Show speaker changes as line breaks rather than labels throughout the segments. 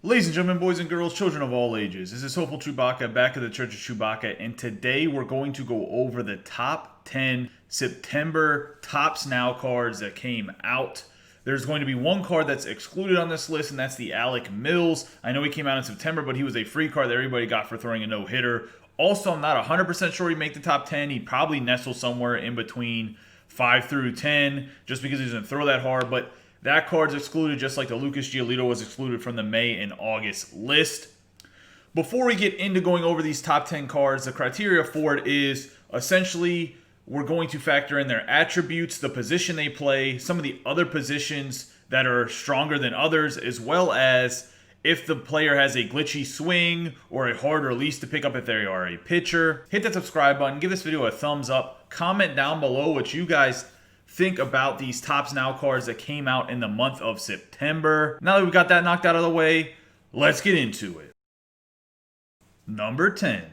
Ladies and gentlemen, boys and girls, children of all ages, this is Hopeful Chewbacca back at the Church of Chewbacca, and today we're going to go over the top 10 September Topps Now cards that came out. There's going to be one card that's excluded on this list, and that's the Alec Mills. I know he came out in September, but he was a free card that everybody got for throwing a no-hitter. Also, I'm not 100% sure he'd make the top 10. He'd probably nestle somewhere in between 5 through 10, just because he doesn't throw that hard, but that card's excluded, just like the Lucas Giolito was excluded from the May and August list. Before we get into going over these top 10 cards, the criteria for it is essentially we're going to factor in their attributes, the position they play, some of the other positions that are stronger than others, as well as if the player has a glitchy swing or a hard release to pick up if they are a pitcher. Hit that subscribe button, give this video a thumbs up, comment down below what you guys think about these Topps Now cards that came out in the month of September. Now that we've got that knocked out of the way, let's get into it. Number 10.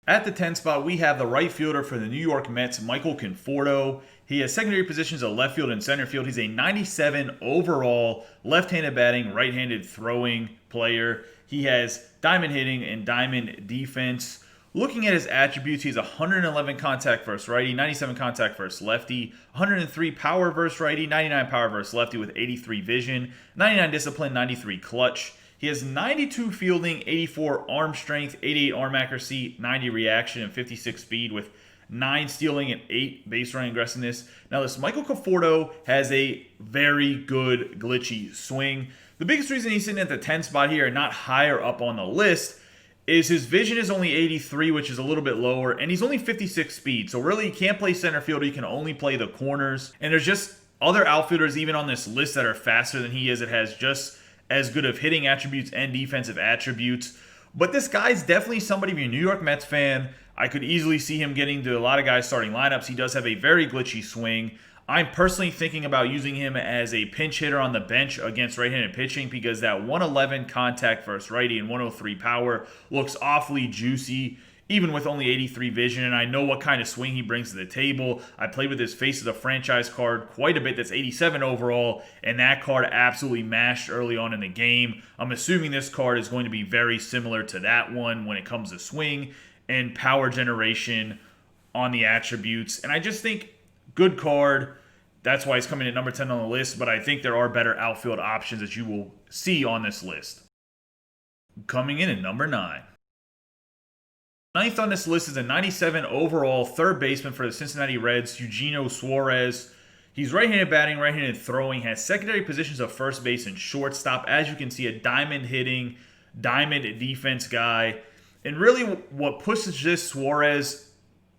At the 10 spot, we have the right fielder for the New York Mets, Michael Conforto. He has secondary positions of left field and center field. He's a 97 overall, left-handed batting, right-handed throwing player. He has diamond hitting and diamond defense. Looking at his attributes, he's 111 contact versus righty, 97 contact versus lefty, 103 power versus righty, 99 power versus lefty with 83 vision, 99 discipline, 93 clutch. He has 92 fielding, 84 arm strength, 88 arm accuracy, 90 reaction, and 56 speed with 9 stealing and 8 base running aggressiveness. Now this Michael Conforto has a very good glitchy swing. The biggest reason he's sitting at the 10 spot here and not higher up on the list is his vision is only 83, which is a little bit lower, and he's only 56 speed. So really, he can't play center fielder. He can only play the corners. And there's just other outfielders even on this list that are faster than he is. It has just as good of hitting attributes and defensive attributes. But this guy's definitely somebody, if you're a New York Mets fan, I could easily see him getting to a lot of guys' starting lineups. He does have a very glitchy swing. I'm personally thinking about using him as a pinch hitter on the bench against right-handed pitching because that 111 contact versus righty and 103 power looks awfully juicy, even with only 83 vision, and I know what kind of swing he brings to the table. I played with his Face of the Franchise card quite a bit. That's 87 overall, and that card absolutely mashed early on in the game. I'm assuming this card is going to be very similar to that one when it comes to swing and power generation on the attributes, and I just think good card. That's why he's coming at number 10 on the list, but I think there are better outfield options that you will see on this list. Coming in at number 9. Ninth on this list is a 97 overall third baseman for the Cincinnati Reds, Eugenio Suarez. He's right-handed batting, right-handed throwing, has secondary positions of first base and shortstop. As you can see, a diamond hitting, diamond defense guy. And really what pushes this Suarez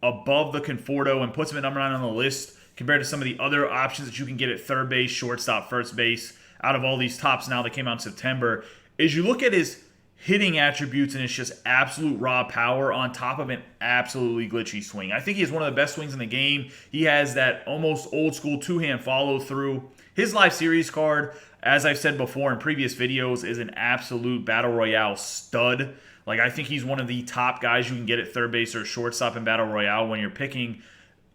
above the Conforto and puts him at number 9 on the list compared to some of the other options that you can get at third base, shortstop, first base out of all these Topps Now that came out in September is you look at his hitting attributes and it's just absolute raw power on top of an absolutely glitchy swing. I think he has one of the best swings in the game. He has that almost old school two-hand follow through. His live series card, as I've said before in previous videos, is an absolute Battle Royale stud. Like, I think he's one of the top guys you can get at third base or shortstop in Battle Royale when you're picking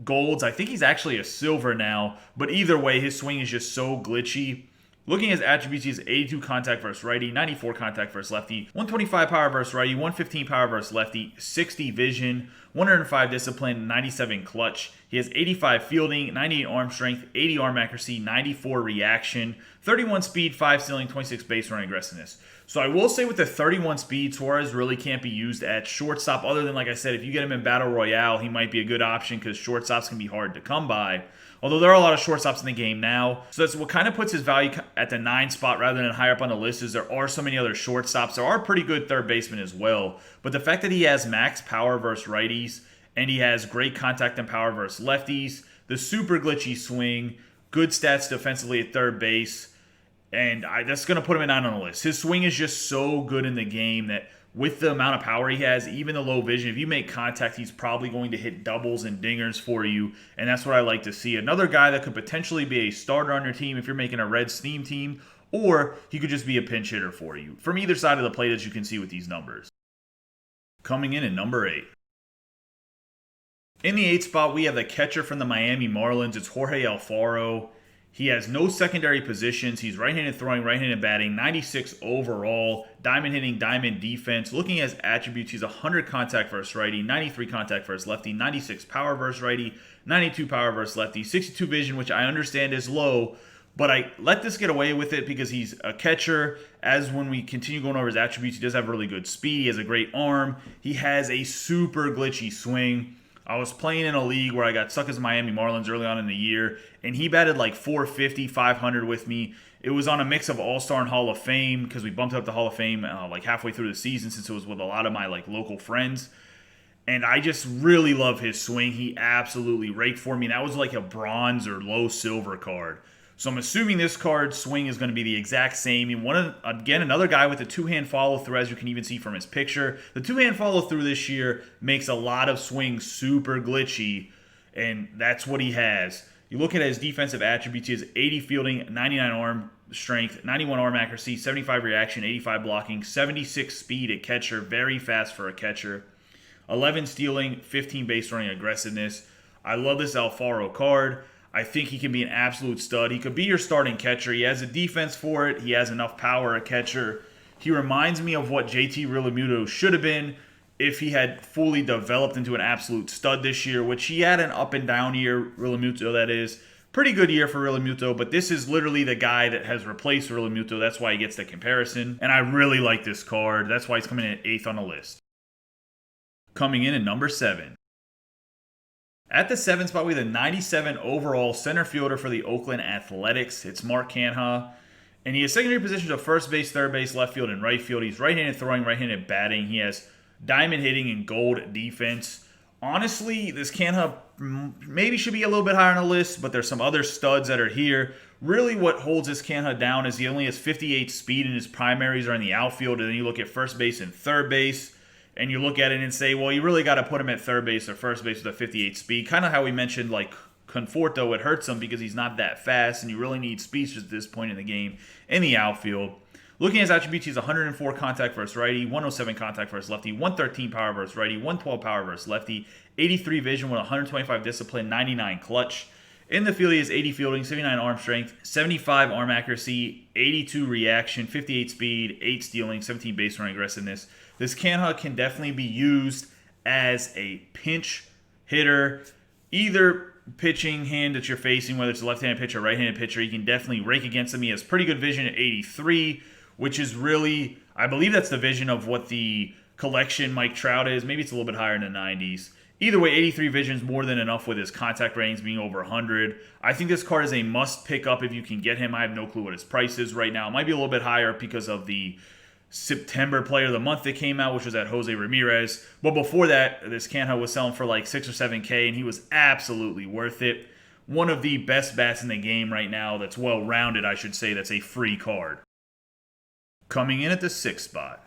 golds. I think he's actually a silver now, but either way, his swing is just so glitchy. Looking at his attributes, he has 82 contact versus righty, 94 contact versus lefty, 125 power versus righty, 115 power versus lefty, 60 vision, 105 discipline, 97 clutch. He has 85 fielding, 98 arm strength, 80 arm accuracy, 94 reaction, 31 speed, 5 stealing, 26 base running aggressiveness. So I will say with the 31 speed, Suarez really can't be used at shortstop other than, like I said, if you get him in Battle Royale, he might be a good option because shortstops can be hard to come by. Although there are a lot of shortstops in the game now. So that's what kind of puts his value at the 9 spot rather than higher up on the list is there are so many other shortstops. There are pretty good third basemen as well. But the fact that he has max power versus righties and he has great contact and power versus lefties, the super glitchy swing, good stats defensively at third base, and that's going to put him at 9 on the list. His swing is just so good in the game that with the amount of power he has, even the low vision, if you make contact, he's probably going to hit doubles and dingers for you, and that's what I like to see. Another guy that could potentially be a starter on your team if you're making a Red Steam team, or he could just be a pinch hitter for you from either side of the plate, as you can see with these numbers. Coming in at number 8. In the 8th spot, we have the catcher from the Miami Marlins. It's Jorge Alfaro. He has no secondary positions. He's right-handed throwing, right-handed batting, 96 overall, diamond hitting, diamond defense. Looking at his attributes, he's 100 contact versus righty, 93 contact versus lefty, 96 power versus righty, 92 power versus lefty, 62 vision, which I understand is low, but I let this get away with it because he's a catcher. As when we continue going over his attributes, he does have really good speed. He has a great arm. He has a super glitchy swing. I was playing in a league where I got stuck as Miami Marlins early on in the year, and he batted like 450, 500 with me. It was on a mix of All-Star and Hall of Fame because we bumped up to Hall of Fame like halfway through the season since it was with a lot of my like local friends. And I just really love his swing. He absolutely raked for me. And that was like a bronze or low silver card. So I'm assuming this card's swing is going to be the exact same. Again, another guy with a two-hand follow-through, as you can even see from his picture. The two-hand follow-through this year makes a lot of swings super glitchy, and that's what he has. You look at his defensive attributes, he has 80 fielding, 99 arm strength, 91 arm accuracy, 75 reaction, 85 blocking, 76 speed at catcher, very fast for a catcher, 11 stealing, 15 base running aggressiveness. I love this Alfaro card. I think he can be an absolute stud. He could be your starting catcher. He has a defense for it. He has enough power at catcher. He reminds me of what JT Realmuto should have been if he had fully developed into an absolute stud this year, which he had an up and down year, Realmuto that is. Pretty good year for Realmuto, but this is literally the guy that has replaced Realmuto. That's why he gets the comparison. And I really like this card. That's why he's coming in at 8th on the list. Coming in at number 7. At the 7th spot, we have the 97 overall center fielder for the Oakland Athletics. It's Mark Canha. And he has secondary positions of first base, third base, left field, and right field. He's right-handed throwing, right-handed batting. He has diamond hitting and gold defense. Honestly, this Canha maybe should be a little bit higher on the list, but there's some other studs that are here. Really what holds this Canha down is he only has 58 speed, and his primaries are in the outfield. And then you look at first base and third base, and you look at it and say, well, you really got to put him at third base or first base with a 58 speed. Kind of how we mentioned, like, Conforto, it hurts him because he's not that fast, and you really need speed at this point in the game in the outfield. Looking at his attributes, he's 104 contact versus righty, 107 contact versus lefty, 113 power versus righty, 112 power versus lefty, 83 vision with 125 discipline, 99 clutch. In the field, he has 80 fielding, 79 arm strength, 75 arm accuracy, 82 reaction, 58 speed, 8 stealing, 17 base running aggressiveness. This Canha can definitely be used as a pinch hitter, either pitching hand that you're facing, whether it's a left-handed pitcher or right-handed pitcher. You can definitely rake against him. He has pretty good vision at 83, which is really, I believe that's the vision of what the collection Mike Trout is. Maybe it's a little bit higher in the 90s. Either way, 83 vision is more than enough with his contact ratings being over 100. I think this card is a must pick up if you can get him. I have no clue what his price is right now. It might be a little bit higher because of the September Player of the Month that came out, which was at Jose Ramirez. But before that, this Canha was selling for like 6 or 7K, and he was absolutely worth it. One of the best bats in the game right now that's well-rounded, I should say, that's a free card. Coming in at the 6th spot.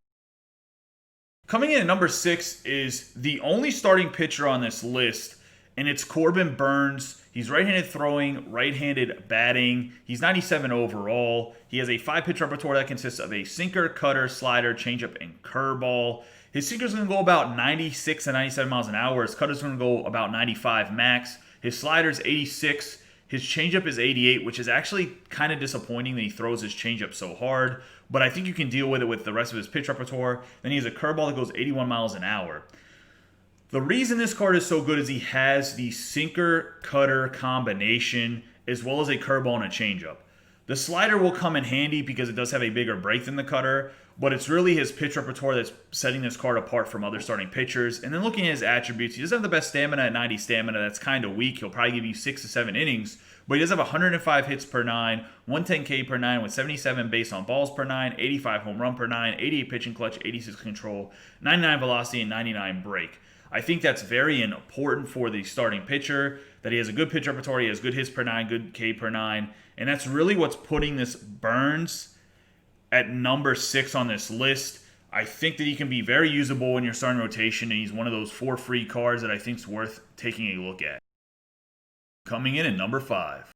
Coming in at number 6 is the only starting pitcher on this list, and it's Corbin Burnes. He's right-handed throwing, right-handed batting. He's 97 overall. He has a 5-pitch repertoire that consists of a sinker, cutter, slider, changeup, and curveball. His sinker's going to go about 96 to 97 miles an hour. His cutter's going to go about 95 max. His slider's 86. His changeup is 88, which is actually kind of disappointing that he throws his changeup so hard. But I think you can deal with it with the rest of his pitch repertoire. Then he has a curveball that goes 81 miles an hour. The reason this card is so good is he has the sinker-cutter combination as well as a curveball and a changeup. The slider will come in handy because it does have a bigger break than the cutter, but it's really his pitch repertoire that's setting this card apart from other starting pitchers. And then looking at his attributes, he doesn't have the best stamina at 90 stamina. That's kind of weak. He'll probably give you 6 to 7 innings, but he does have 105 hits per 9, 110K per 9 with 77 base on balls per 9, 85 home run per 9, 88 pitching clutch, 86 control, 99 velocity, and 99 break. I think that's very important for the starting pitcher, that he has a good pitch repertoire, he has good hits per 9, good K per 9, and that's really what's putting this Burnes at number 6 on this list. I think that he can be very usable in your starting rotation, and he's one of those 4 free cards that I think is worth taking a look at. Coming in at number 5.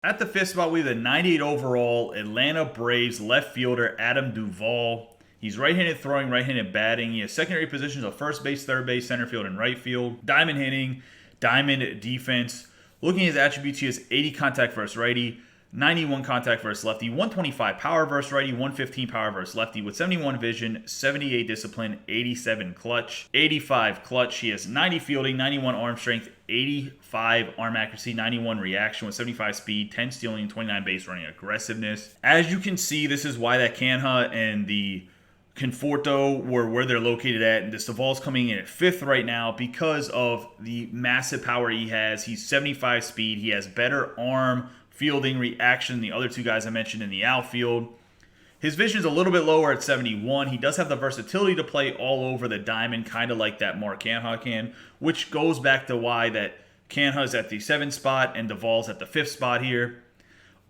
At the 5th spot, we have the 98 overall Atlanta Braves left fielder Adam Duvall. He's right-handed throwing, right-handed batting. He has secondary positions of first base, third base, center field, and right field. Diamond hitting, diamond defense. Looking at his attributes, he has 80 contact versus righty, 91 contact versus lefty, 125 power versus righty, 115 power versus lefty with 71 vision, 78 discipline, 87 clutch, 85 clutch. He has 90 fielding, 91 arm strength, 85 arm accuracy, 91 reaction with 75 speed, 10 stealing, 29 base running aggressiveness. As you can see, this is why that Kanta and the Conforto were where they're located at, and this Duvall's coming in at 5th right now because of the massive power he has. He's 75 speed. He has better arm, fielding, reaction than the other two guys I mentioned in the outfield. His vision is a little bit lower at 71. He does have the versatility to play all over the diamond, kind of like that Mark Canha can, which goes back to why that Canha's at the 7th spot and Duvall's at the 5th spot here.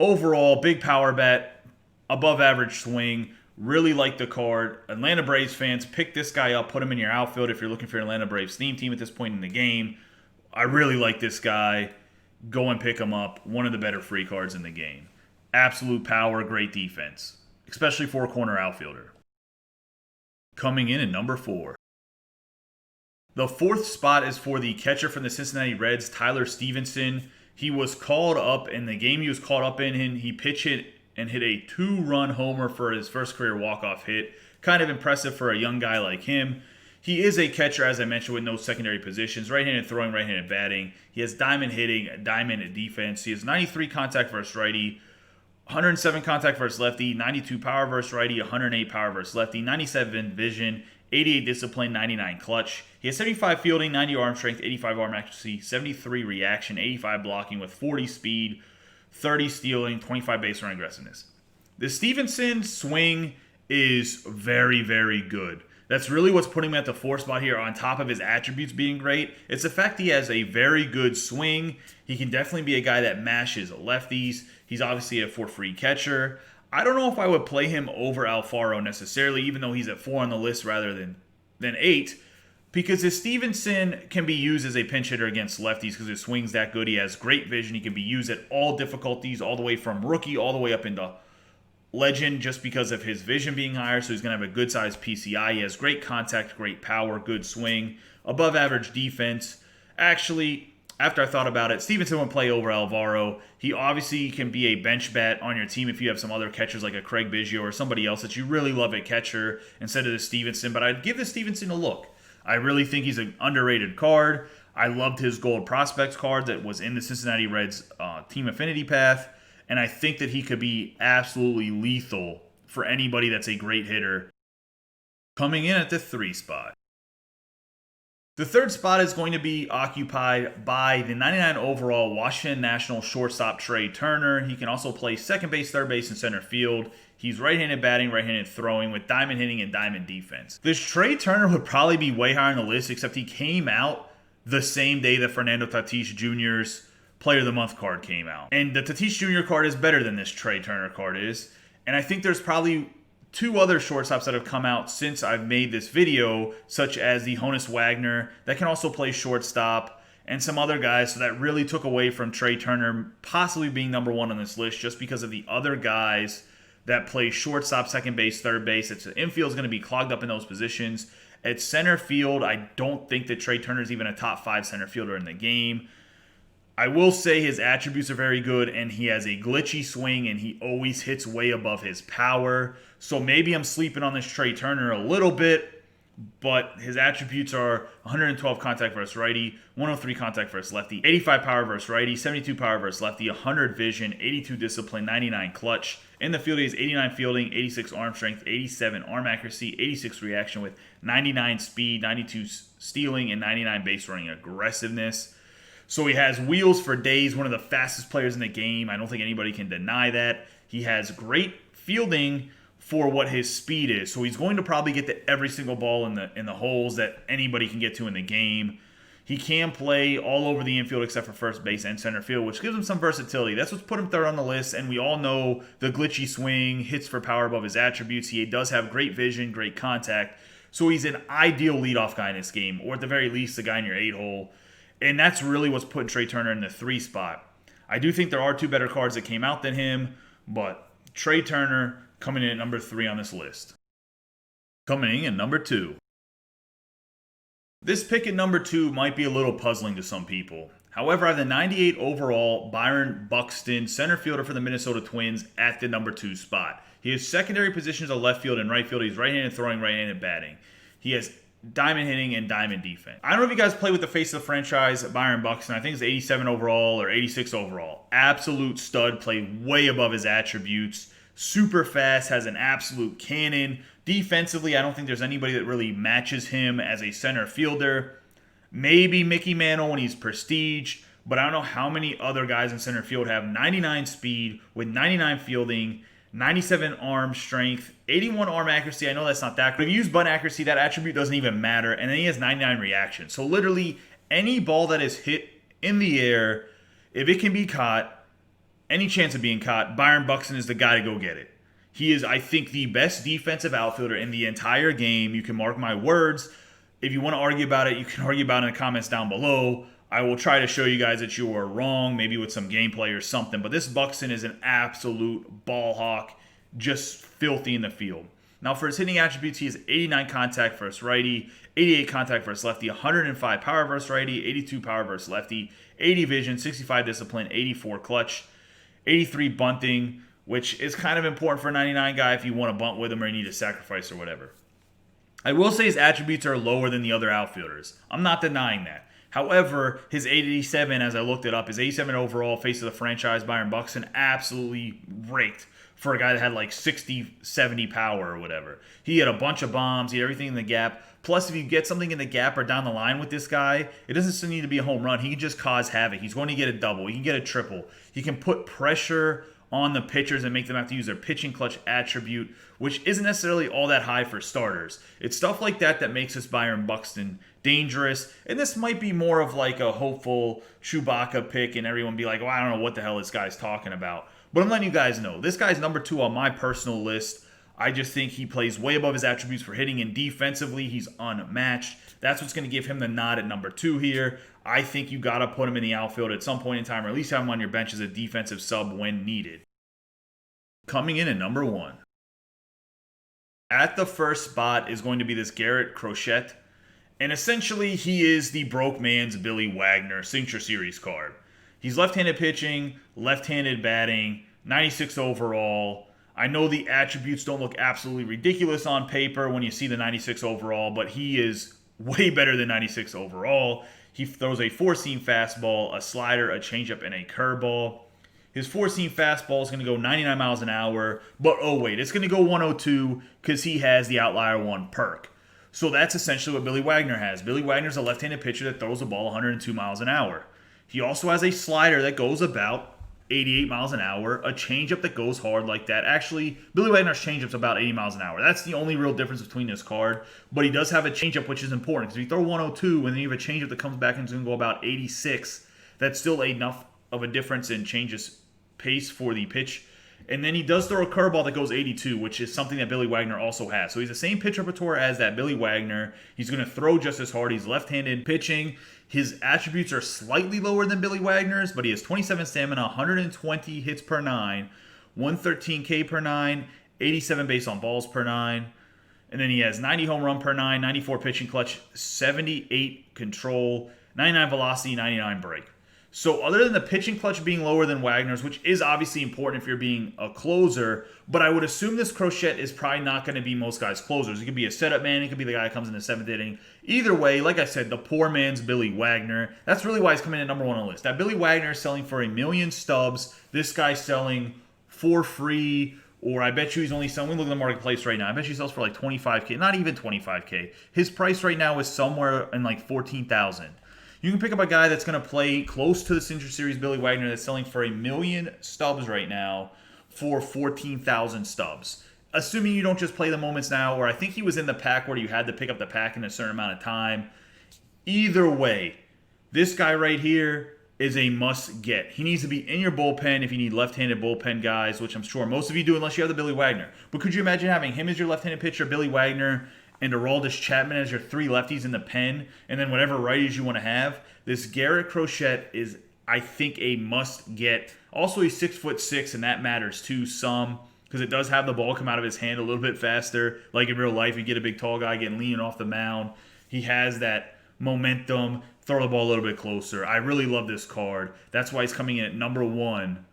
Overall, big power bat, above average swing. Really like the card. Atlanta Braves fans, pick this guy up, put him in your outfield if you're looking for an Atlanta Braves theme team at this point in the game. I really like this guy. Go and pick him up. One of the better free cards in the game. Absolute power, great defense, especially for a corner outfielder. Coming in at number 4. The 4th spot is for the catcher from the Cincinnati Reds, Tyler Stevenson. He was called up in the game he was called up in. He pitched it and hit a 2-run homer for his first career walk-off hit. Kind of impressive for a young guy like him. He is a catcher, as I mentioned, with no secondary positions. Right-handed throwing, right-handed batting. He has diamond hitting, diamond defense. He has 93 contact versus righty, 107 contact versus lefty, 92 power versus righty, 108 power versus lefty, 97 vision, 88 discipline, 99 clutch. He has 75 fielding, 90 arm strength, 85 arm accuracy, 73 reaction, 85 blocking with 40 speed, 30 stealing, 25 base running aggressiveness. The Stevenson swing is very, very good. That's really what's putting him at the 4th spot here on top of his attributes being great. It's the fact he has a very good swing. He can definitely be a guy that mashes lefties. He's obviously a 4-free catcher. I don't know if I would play him over Alfaro necessarily, even though he's at 4 on the list rather than 8. Because his Stevenson can be used as a pinch hitter against lefties because his swing's that good. He has great vision. He can be used at all difficulties, all the way from rookie, all the way up into legend, just because of his vision being higher. So he's going to have a good size PCI. He has great contact, great power, good swing, above average defense. Actually, after I thought about it, Stevenson would play over Alvaro. He obviously can be a bench bat on your team if you have some other catchers like a Craig Biggio or somebody else that you really love at catcher instead of the Stevenson. But I'd give the Stevenson a look. I really think he's an underrated card. I loved his Gold Prospects card that was in the Cincinnati Reds Team Affinity Path. And I think that he could be absolutely lethal for anybody that's a great hitter. Coming in at the 3 spot. The 3rd spot is going to be occupied by the 99 overall Washington National shortstop Trey Turner. He can also play second base, third base, and center field. He's right-handed batting, right-handed throwing with diamond hitting and diamond defense. This Trey Turner would probably be way higher on the list, except he came out the same day that Fernando Tatis Jr.'s Player of the Month card came out. And the Tatis Jr. card is better than this Trey Turner card is. And I think there's probably 2 other shortstops that have come out since I've made this video, such as the Honus Wagner that can also play shortstop, and some other guys, so that really took away from Trey Turner possibly being number 1 on this list just because of the other guys that play shortstop, second base, third base. The infield is going to be clogged up in those positions. At center field, I don't think that Trey Turner is even a top 5 center fielder in the game. I will say his attributes are very good, and he has a glitchy swing, and he always hits way above his power. So maybe I'm sleeping on this Trey Turner a little bit, but his attributes are 112 contact versus righty, 103 contact versus lefty, 85 power versus righty, 72 power versus lefty, 100 vision, 82 discipline, 99 clutch. In the field, he has 89 fielding, 86 arm strength, 87 arm accuracy, 86 reaction with 99 speed, 92 stealing, and 99 base running aggressiveness. So he has wheels for days, one of the fastest players in the game. I don't think anybody can deny that. He has great fielding for what his speed is. So he's going to probably get to every single ball in the holes that anybody can get to in the game. He can play all over the infield except for first base and center field, which gives him some versatility. That's what's put him 3rd on the list, and we all know the glitchy swing, hits for power above his attributes. He does have great vision, great contact. So he's an ideal leadoff guy in this game, or at the very least, a guy in your 8-hole. And that's really what's putting Trey Turner in the 3 spot. I do think there are 2 better cards that came out than him, but Trey Turner coming in at number 3 on this list. Coming in at number 2. This pick at number 2 might be a little puzzling to some people. However, I have the 98 overall Byron Buxton, center fielder for the Minnesota Twins, at the number 2 spot. He has secondary positions of left field and right field. He's right-handed throwing, right-handed batting. He has diamond hitting and diamond defense. I don't know if you guys play with the face of the franchise, Byron Buxton. I think it's 87 overall or 86 overall. Absolute stud, played way above his attributes. Super fast, has an absolute cannon. Defensively, I don't think there's anybody that really matches him as a center fielder. Maybe Mickey Mantle when he's prestige, but I don't know how many other guys in center field have 99 speed with 99 fielding, 97 arm strength, 81 arm accuracy. I know that's not that good. If you use bunt accuracy, that attribute doesn't even matter. And then he has 99 reaction. So literally any ball that is hit in the air, if it can be caught, any chance of being caught, Byron Buxton is the guy to go get it. He is, I think, the best defensive outfielder in the entire game. You can mark my words. If you want to argue about it, you can argue about it in the comments down below. I will try to show you guys that you are wrong, maybe with some gameplay or something. But this Buxton is an absolute ball hawk, just filthy in the field. Now, for his hitting attributes, he has 89 contact versus righty, 88 contact versus lefty, 105 power versus righty, 82 power versus lefty, 80 vision, 65 discipline, 84 clutch, 83 bunting, which is kind of important for a 99 guy if you want to bunt with him or you need a sacrifice or whatever. I will say his attributes are lower than the other outfielders. I'm not denying that. However, his 87, as I looked it up, his 87 overall face of the franchise, Byron Buxton, absolutely raked for a guy that had like 60, 70 power or whatever. He had a bunch of bombs. He had everything in the gap. Plus, if you get something in the gap or down the line with this guy, it doesn't still need to be a home run. He can just cause havoc. He's going to get a double. He can get a triple. He can put pressure on the pitchers and make them have to use their pitching clutch attribute, which isn't necessarily all that high for starters. It's stuff like that that makes this Byron Buxton dangerous. And this might be more of like a hopeful Chewbacca pick and everyone be like, oh, I don't know what the hell this guy's talking about. But I'm letting you guys know. This guy's number 2 on my personal list. I just think he plays way above his attributes for hitting, and defensively, he's unmatched. That's what's going to give him the nod at number 2 here. I think you got to put him in the outfield at some point in time, or at least have him on your bench as a defensive sub when needed. Coming in at number 1. At the first spot is going to be this Garrett Corbin. And essentially, he is the broke man's Billy Wagner signature series card. He's left-handed pitching, left-handed batting, 96 overall. I know the attributes don't look absolutely ridiculous on paper when you see the 96 overall, but he is way better than 96 overall. He throws a 4-seam fastball, a slider, a changeup, and a curveball. His 4-seam fastball is going to go 99 miles an hour, but oh wait, it's going to go 102 because he has the outlier 1 perk. So that's essentially what Billy Wagner has. Billy Wagner's a left-handed pitcher that throws the ball 102 miles an hour. He also has a slider that goes about 88 miles an hour, a changeup that goes hard like that. Actually, Billy Wagner's changeup's about 80 miles an hour. That's the only real difference between this card. But he does have a changeup, which is important, because if you throw 102 and then you have a changeup that comes back and is going to go about 86, that's still enough of a difference in changes pace for the pitch. And then he does throw a curveball that goes 82, which is something that Billy Wagner also has. So he's the same pitch repertoire as that Billy Wagner. He's going to throw just as hard. He's left-handed pitching. His attributes are slightly lower than Billy Wagner's, but he has 27 stamina, 120 hits per 9, 113 K per 9, 87 base on balls per 9. And then he has 90 home run per 9, 94 pitching clutch, 78 control, 99 velocity, 99 break. So other than the pitching clutch being lower than Wagner's, which is obviously important if you're being a closer, but I would assume this Corbin is probably not going to be most guys' closers. It could be a setup man. It could be the guy that comes in the 7th inning. Either way, like I said, the poor man's Billy Wagner. That's really why he's coming in at number 1 on the list. That Billy Wagner is selling for 1 million stubs. This guy's selling for free, or I bet you he's only selling. We look at the marketplace right now. I bet you he sells for like 25K, not even 25K. His price right now is somewhere in like 14,000. You can pick up a guy that's going to play close to the Signature Series Billy Wagner that's selling for 1 million stubs right now for 14,000 stubs. Assuming you don't just play the moments now, or I think he was in the pack where you had to pick up the pack in a certain amount of time. Either way, this guy right here is a must-get. He needs to be in your bullpen if you need left-handed bullpen guys, which I'm sure most of you do unless you have the Billy Wagner. But could you imagine having him as your left-handed pitcher, Billy Wagner, and Aroldis Chapman as your 3 lefties in the pen, and then whatever righties you want to have? This Garrett Corbin is, I think, a must-get. Also, he's 6'6", and that matters too some, because it does have the ball come out of his hand a little bit faster. Like in real life, you get a big tall guy getting leaning off the mound. He has that momentum, throw the ball a little bit closer. I really love this card. That's why he's coming in at number 1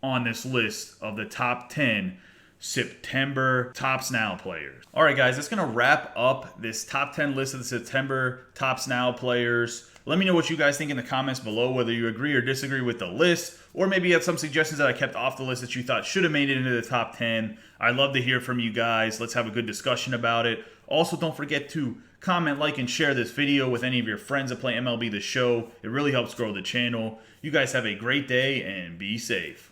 on this list of the top 10 September Tops Now players. All right, guys, that's going to wrap up this top 10 list of the September Tops Now players. Let me know what you guys think in the comments below, whether you agree or disagree with the list, or maybe you had some suggestions that I kept off the list that you thought should have made it into the top 10. I'd love to hear from you guys. Let's have a good discussion about it. Also, don't forget to comment, like, and share this video with any of your friends that play MLB The Show. It really helps grow the channel. You guys have a great day and be safe.